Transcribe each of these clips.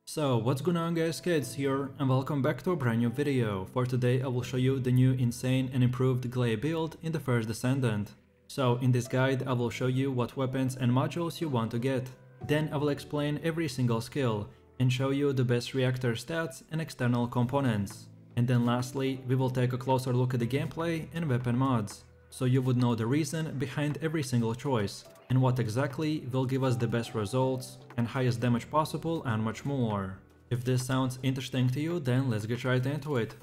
So what's going on guys, Kids here, and welcome back to a brand new video. For today I will show you the new insane and improved Gley build in the first Descendant. So in this guide I will show you what weapons and modules you want to get. Then I will explain every single skill and show you the best reactor stats and external components. And then lastly we will take a closer look at the gameplay and weapon mods, so you would know the reason behind every single choice and what exactly will give us the best results and highest damage possible and much more. If this sounds interesting to you, then let's get right into it.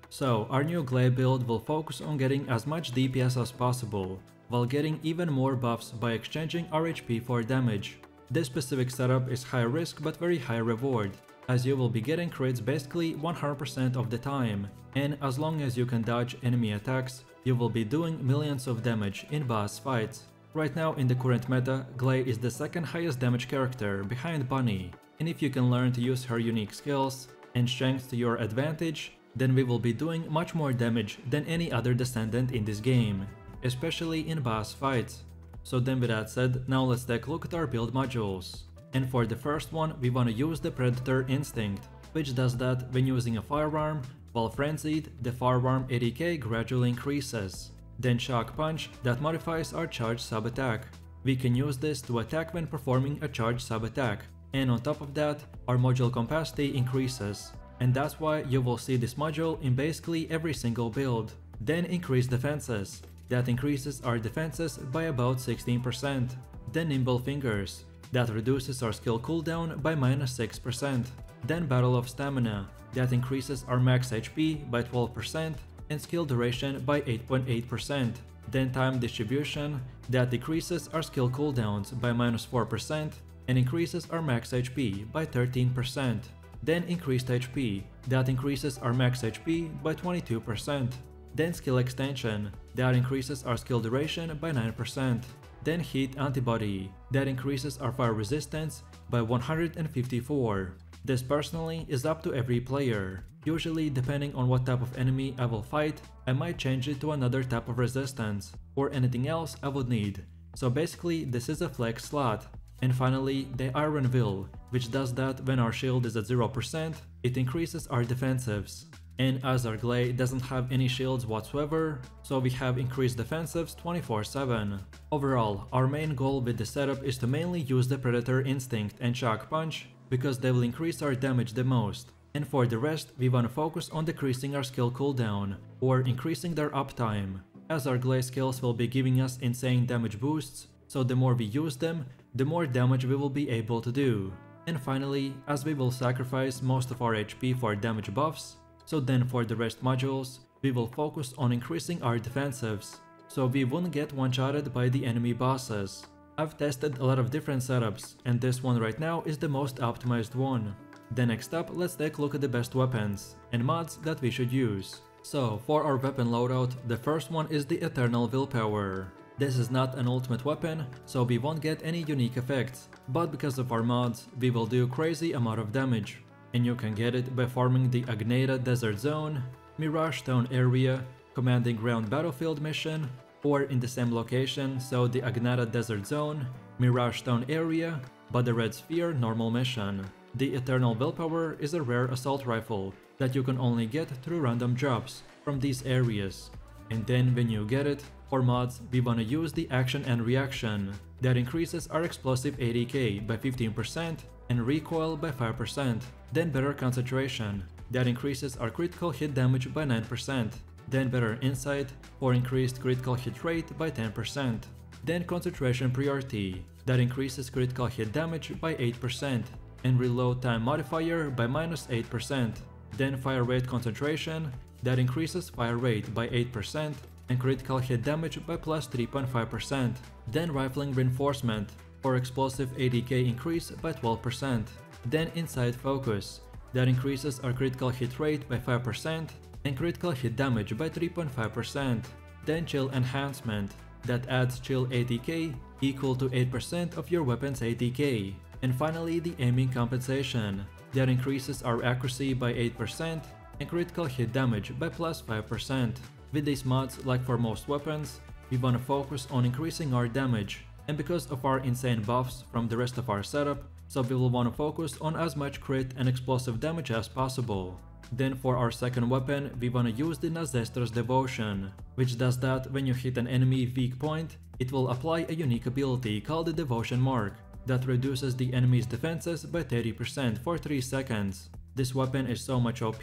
So our new Gley build will focus on getting as much DPS as possible, while getting even more buffs by exchanging our HP for damage. This specific setup is high risk but very high reward, as you will be getting crits basically 100% of the time, and as long as you can dodge enemy attacks, you will be doing millions of damage in boss fights. Right now in the current meta, Gley is the second highest damage character behind Bunny, and if you can learn to use her unique skills and strengths to your advantage, then we will be doing much more damage than any other Descendant in this game, especially in boss fights. So then with that said, now let's take a look at our build modules. And for the first one, we want to use the Predator Instinct, which does that when using a firearm. While frenzied, the firearm ADK gradually increases. Then Shock Punch, that modifies our charge sub-attack. We can use this to attack when performing a charge sub-attack. And on top of that, our module capacity increases. And that's why you will see this module in basically every single build. Then Increase Defenses, that increases our defenses by about 16%. Then Nimble Fingers, that reduces our skill cooldown by -6%. Then Battle of Stamina, that increases our max HP by 12% and skill duration by 8.8%. Then Time Distribution, that decreases our skill cooldowns by -4% and increases our max HP by 13%. Then Increased HP, that increases our max HP by 22%. Then Skill Extension, that increases our skill duration by 9%. Then Heat Antibody, that increases our fire resistance by 154. This personally is up to every player. Usually depending on what type of enemy I will fight, I might change it to another type of resistance or anything else I would need. So basically this is a flex slot. And finally the Iron Will, which does that when our shield is at 0%, it increases our defensives. And as our Gley doesn't have any shields whatsoever, so we have increased defensives 24/7. Overall, our main goal with the setup is to mainly use the Predator Instinct and Shock Punch, because they will increase our damage the most. And for the rest, we want to focus on decreasing our skill cooldown, or increasing their uptime, as our Gley skills will be giving us insane damage boosts, so the more we use them, the more damage we will be able to do. And finally, as we will sacrifice most of our HP for damage buffs, so then for the rest modules, we will focus on increasing our defensives, so we won't get one-shotted by the enemy bosses. I've tested a lot of different setups, and this one right now is the most optimized one. Then next up, let's take a look at the best weapons and mods that we should use. So for our weapon loadout, the first one is the Eternal Willpower. This is not an ultimate weapon, so we won't get any unique effects, but because of our mods, we will do crazy amount of damage. And you can get it by farming the Agnata Desert Zone, Mirage Town area, Commanding Ground Battlefield mission, or in the same location, so the Agnata Desert Zone, Mirage Town area, but the Red Sphere normal mission. The Eternal Willpower is a rare assault rifle that you can only get through random drops from these areas. And then when you get it, for mods, we wanna use the Action and Reaction, that increases our explosive ADK by 15% and recoil by 5%. Then Better Concentration, that increases our critical hit damage by 9%. Then Better Insight, for increased critical hit rate by 10%. Then Concentration Priority, that increases critical hit damage by 8% and reload time modifier by -8%. Then Fire Rate Concentration, that increases fire rate by 8% and critical hit damage by +3.5%. Then Rifling Reinforcement, for explosive ADK increase by 12%. Then Inside Focus, that increases our critical hit rate by 5% and critical hit damage by 3.5%. Then Chill Enhancement, that adds chill ADK equal to 8% of your weapon's ADK. And finally the Aiming Compensation, that increases our accuracy by 8% and critical hit damage by +5%. With these mods, like for most weapons, we wanna focus on increasing our damage, and because of our insane buffs from the rest of our setup, so we will want to focus on as much crit and explosive damage as possible. Then for our second weapon, we want to use the Nazester's Devotion, which does that when you hit an enemy weak point, it will apply a unique ability called the Devotion Mark that reduces the enemy's defenses by 30% for 3 seconds. This weapon is so much OP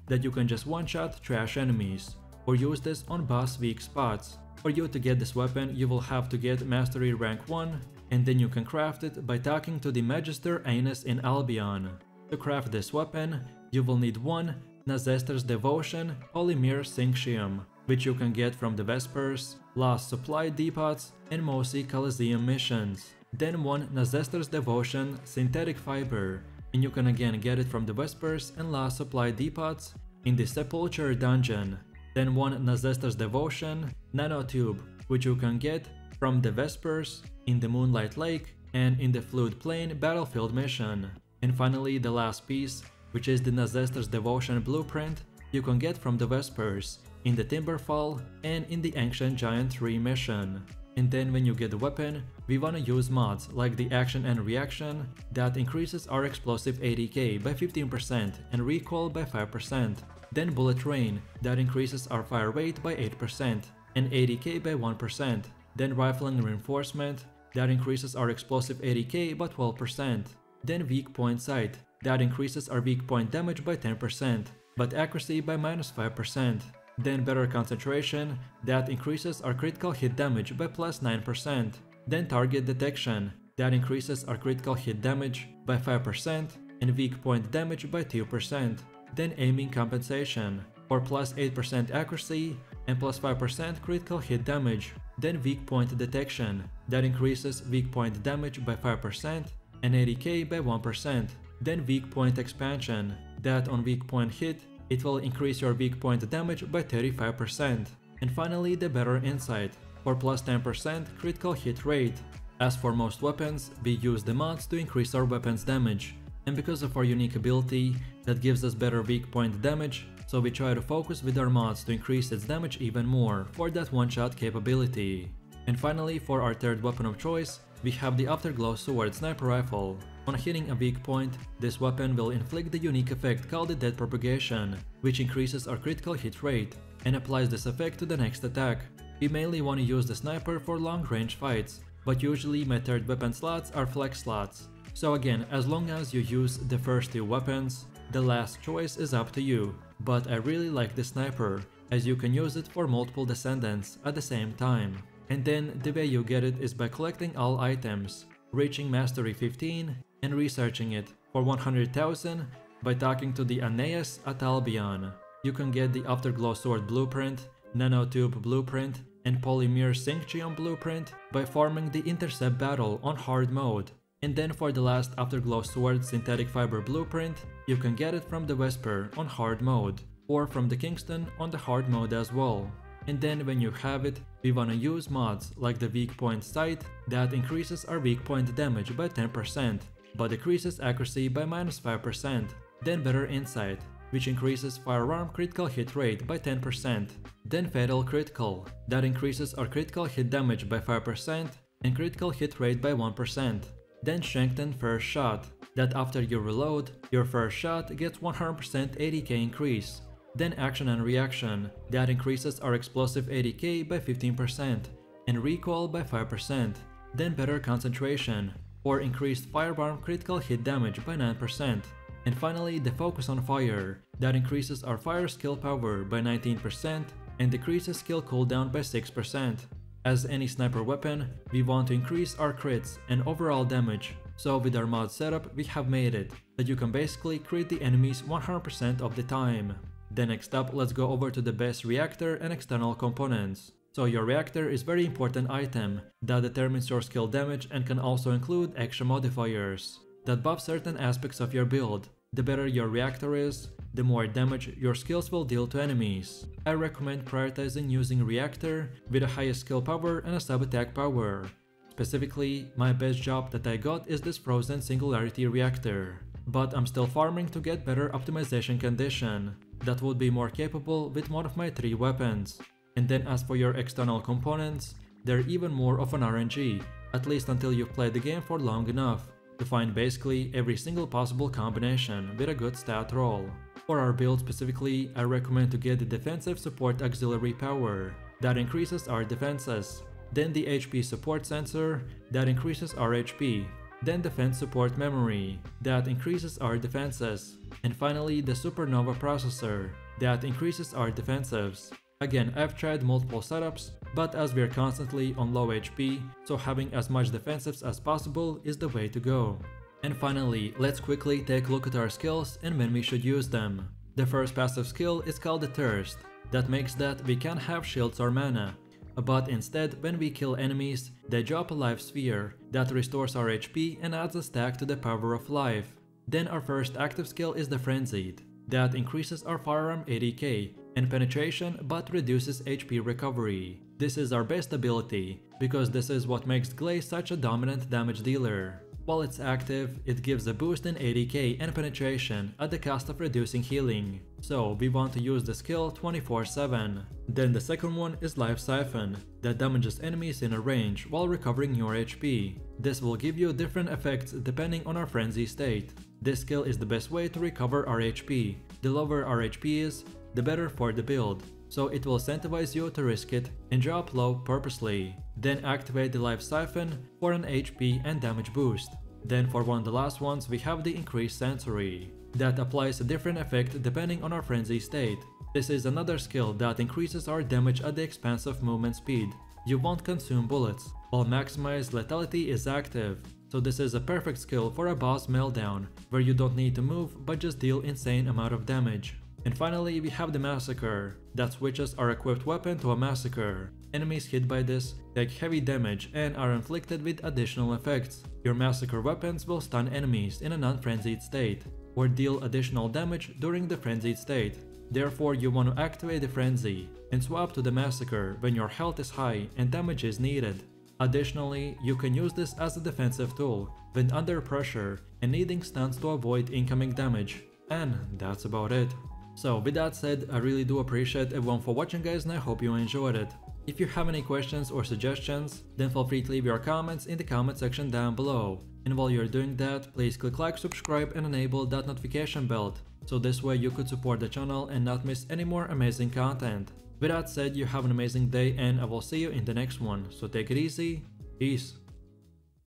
that you can just one-shot trash enemies, or use this on boss weak spots. For you to get this weapon, you will have to get Mastery rank 1, and then you can craft it by talking to the Magister Anus in Albion. To craft this weapon, you will need 1 Nazester's Devotion Polymer Synchium, which you can get from the Vespers, Lost Supply Depots, and Mosi Coliseum missions. Then 1 Nazester's Devotion Synthetic Fiber, and you can again get it from the Vespers and Lost Supply Depots in the Sepulture dungeon. Then 1 Nazester's Devotion Nanotube, which you can get from the Vespers, in the Moonlight Lake, and in the Fluid Plain Battlefield mission. And finally the last piece, which is the Nazester's Devotion Blueprint, you can get from the Vespers, in the Timberfall, and in the Ancient Giant 3 mission. And then when you get the weapon, we wanna use mods like the Action and Reaction that increases our explosive ADK by 15% and recoil by 5%. Then Bullet Rain that increases our fire rate by 8% and ADK by 1%. Then Rifling Reinforcement that increases our explosive ADK by 12%. Then Weak Point Sight that increases our weak point damage by 10%, but accuracy by -5%. Then Better Concentration that increases our critical hit damage by +9%. Then Target Detection that increases our critical hit damage by 5% and weak point damage by 2%. Then Aiming Compensation for +8% accuracy and +5% critical hit damage. Then Weak Point Detection that increases weak point damage by 5% and ADK by 1%. Then Weak Point Expansion that on weak point hit, it will increase your weak point damage by 35%. And finally the Better Insight for +10% critical hit rate. As for most weapons, we use the mods to increase our weapon's damage, and because of our unique ability that gives us better weak point damage, so we try to focus with our mods to increase its damage even more for that one-shot capability. And finally, for our third weapon of choice, we have the Afterglow Sword Sniper Rifle. On hitting a weak point, this weapon will inflict the unique effect called the Death Propagation, which increases our critical hit rate and applies this effect to the next attack. We mainly want to use the sniper for long range fights, but usually my third weapon slots are flex slots. So again, as long as you use the first 2 weapons, the last choice is up to you, but I really like the sniper, as you can use it for multiple descendants at the same time. And then the way you get it is by collecting all items, reaching Mastery 15 and researching it for 100,000 by talking to the Aeneas at Albion. You can get the Afterglow Sword Blueprint, Nanotube Blueprint, and Polymer Synchium Blueprint by farming the Intercept Battle on hard mode. And then for the last Afterglow Sword Synthetic Fiber Blueprint, you can get it from the Vesper on hard mode, or from the Kingston on the hard mode as well. And then when you have it, we wanna use mods like the Weak Point Sight that increases our weak point damage by 10%, but decreases accuracy by -5%. Then Better Insight, which increases firearm critical hit rate by 10%. Then Fatal Critical, that increases our critical hit damage by 5% and critical hit rate by 1%. Then Strengthened First Shot, that after you reload, your first shot gets 100% ADK increase. Then Action and Reaction, that increases our explosive ADK by 15% and recoil by 5%. Then Better Concentration, or increased firearm critical hit damage by 9%. And finally the Focus on Fire, that increases our fire skill power by 19% and decreases skill cooldown by 6%. As any sniper weapon, we want to increase our crits and overall damage, so with our mod setup we have made it that you can basically crit the enemies 100% of the time. Then next up, let's go over to the base reactor and external components. So your reactor is very important item that determines your skill damage and can also include extra modifiers that buff certain aspects of your build. The better your reactor is, the more damage your skills will deal to enemies. I recommend prioritizing using reactor with the highest skill power and a sub-attack power. Specifically, my best job that I got is this Frozen Singularity reactor, but I'm still farming to get better optimization condition that would be more capable with one of my 3 weapons. And then as for your external components, they're even more of an RNG, at least until you've played the game for long enough to find basically every single possible combination with a good stat roll. For our build specifically, I recommend to get the defensive support auxiliary power, that increases our defenses, then the HP support sensor, that increases our HP, then defense support memory, that increases our defenses, and finally the supernova processor, that increases our defensives. Again, I've tried multiple setups, but as we're constantly on low HP, so having as much defensives as possible is the way to go. And finally, let's quickly take a look at our skills and when we should use them. The first passive skill is called the Thirst. That makes that we can't have shields or mana, but instead when we kill enemies, they drop a life sphere that restores our HP and adds a stack to the power of life. Then our first active skill is the Frenzied. That increases our firearm 80k and penetration but reduces HP recovery. This is our best ability, because this is what makes Gley such a dominant damage dealer. While it's active, it gives a boost in 80k and penetration at the cost of reducing healing, so we want to use the skill 24/7. Then the second one is Life Siphon, that damages enemies in a range while recovering your HP. This will give you different effects depending on our frenzy state. This skill is the best way to recover our HP. The lower our HP is, the better for the build, so it will incentivize you to risk it and drop low purposely. Then activate the Life Siphon for an HP and damage boost. Then for one of the last ones we have the Increased Sensory. That applies a different effect depending on our frenzy state. This is another skill that increases our damage at the expense of movement speed. You won't consume bullets, while Maximize Lethality is active. So this is a perfect skill for a boss meltdown, where you don't need to move but just deal insane amount of damage. And finally we have the Massacre, that switches our equipped weapon to a Massacre. Enemies hit by this take heavy damage and are inflicted with additional effects. Your Massacre weapons will stun enemies in a non-frenzied state, or deal additional damage during the frenzied state. Therefore you want to activate the Frenzy and swap to the Massacre when your health is high and damage is needed. Additionally, you can use this as a defensive tool when under pressure and needing stuns to avoid incoming damage. And that's about it. So with that said, I really do appreciate everyone for watching guys, and I hope you enjoyed it. If you have any questions or suggestions, then feel free to leave your comments in the comment section down below. And while you're doing that, please click like, subscribe and enable that notification bell, so this way you could support the channel and not miss any more amazing content. With that said, you have an amazing day and I will see you in the next one, so take it easy, peace.